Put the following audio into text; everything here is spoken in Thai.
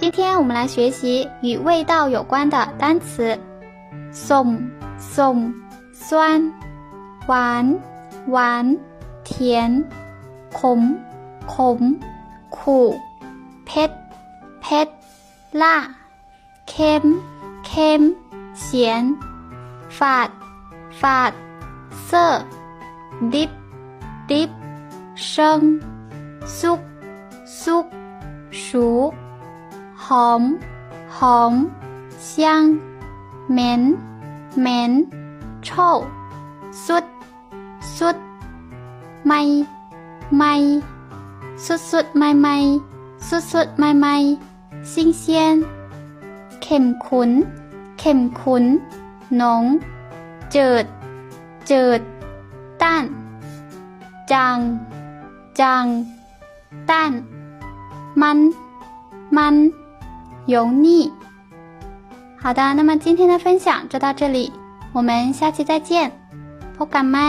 今天我们来学习与味道有关的单词。ส้ม酸หวาน甜ขม苦เผ็ด辣เค็ม咸ฝาดเซ่อดิบ生ซุก熟หอม香เหม็น臭สุดใหม่สุดใหม่新鲜เข้มข้นหนงจืด淡จาง淡มัน油腻。好的，那么今天的分享就到这里，我们下期再见，พบกันใหม่